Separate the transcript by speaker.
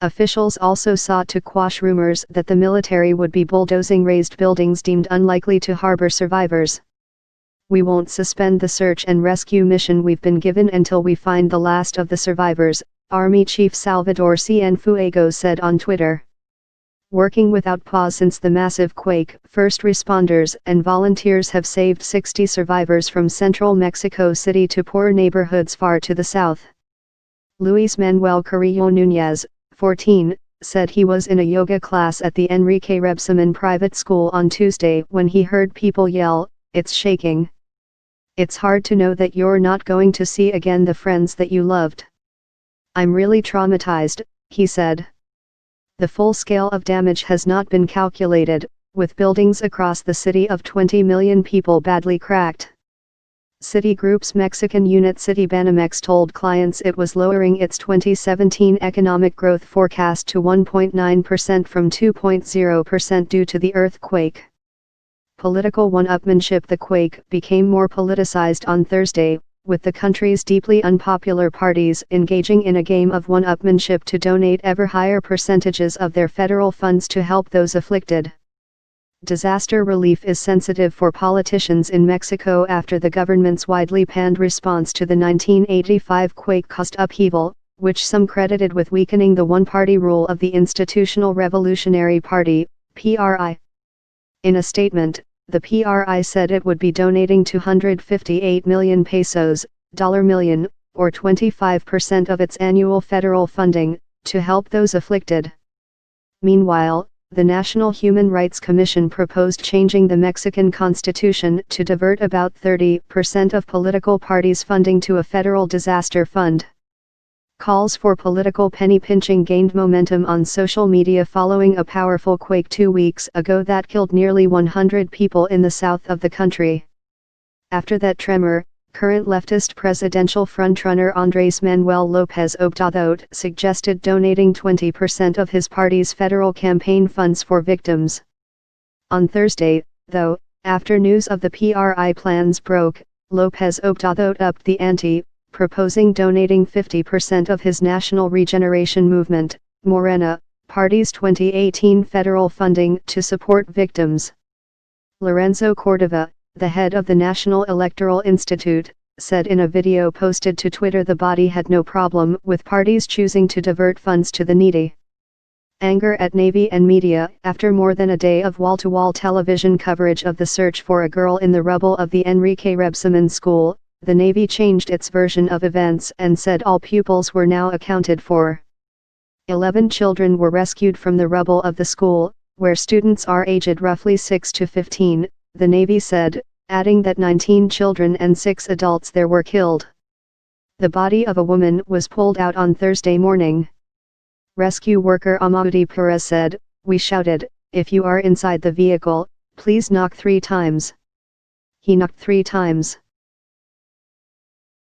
Speaker 1: Officials also sought to quash rumors that the military would be bulldozing razed buildings deemed unlikely to harbor survivors. "We won't suspend the search and rescue mission we've been given until we find the last of the survivors," Army Chief Salvador Cienfuegos said on Twitter. Working without pause since the massive quake, first responders and volunteers have saved 60 survivors from central Mexico City to poor neighborhoods far to the south. Luis Manuel Carrillo Núñez, 14, said he was in a yoga class at the Enrique Rebsamen private school on Tuesday when he heard people yell, "It's shaking. It's hard to know that you're not going to see again the friends that you loved. I'm really traumatized," he said. The full scale of damage has not been calculated, with buildings across the city of 20 million people badly cracked. Citigroup's Mexican unit Citibanamex told clients it was lowering its 2017 economic growth forecast to 1.9% from 2.0% due to the earthquake. Political one-upmanship. The quake became more politicized on Thursday, with the country's deeply unpopular parties engaging in a game of one-upmanship to donate ever higher percentages of their federal funds to help those afflicted. Disaster relief is sensitive for politicians in Mexico after the government's widely panned response to the 1985 quake caused upheaval, which some credited with weakening the one-party rule of the Institutional Revolutionary Party, PRI. In a statement, the PRI said it would be donating 258 million pesos, $million, or 25% of its annual federal funding, to help those afflicted. Meanwhile, the National Human Rights Commission proposed changing the Mexican Constitution to divert about 30% of political parties' funding to a federal disaster fund. Calls for political penny-pinching gained momentum on social media following a powerful quake 2 weeks ago that killed nearly 100 people in the south of the country. After that tremor, current leftist presidential frontrunner Andrés Manuel López Obrador suggested donating 20% of his party's federal campaign funds for victims. On Thursday, though, after news of the PRI plans broke, López Obrador upped the ante, proposing donating 50% of his National Regeneration Movement, Morena, party's 2018 federal funding to support victims. Lorenzo Cordova, the head of the National Electoral Institute, said in a video posted to Twitter the body had no problem with parties choosing to divert funds to the needy. Anger at Navy and media. After more than a day of wall-to-wall television coverage of the search for a girl in the rubble of the Enrique Rebsamen school, the Navy changed its version of events and said all pupils were now accounted for. 11 children were rescued from the rubble of the school, where students are aged roughly 6 to 15, the Navy said, adding that 19 children and 6 adults there were killed. The body of a woman was pulled out on Thursday morning. Rescue worker Amaudi Perez said, "We shouted, 'If you are inside the vehicle, please knock 3 times.' He knocked 3 times.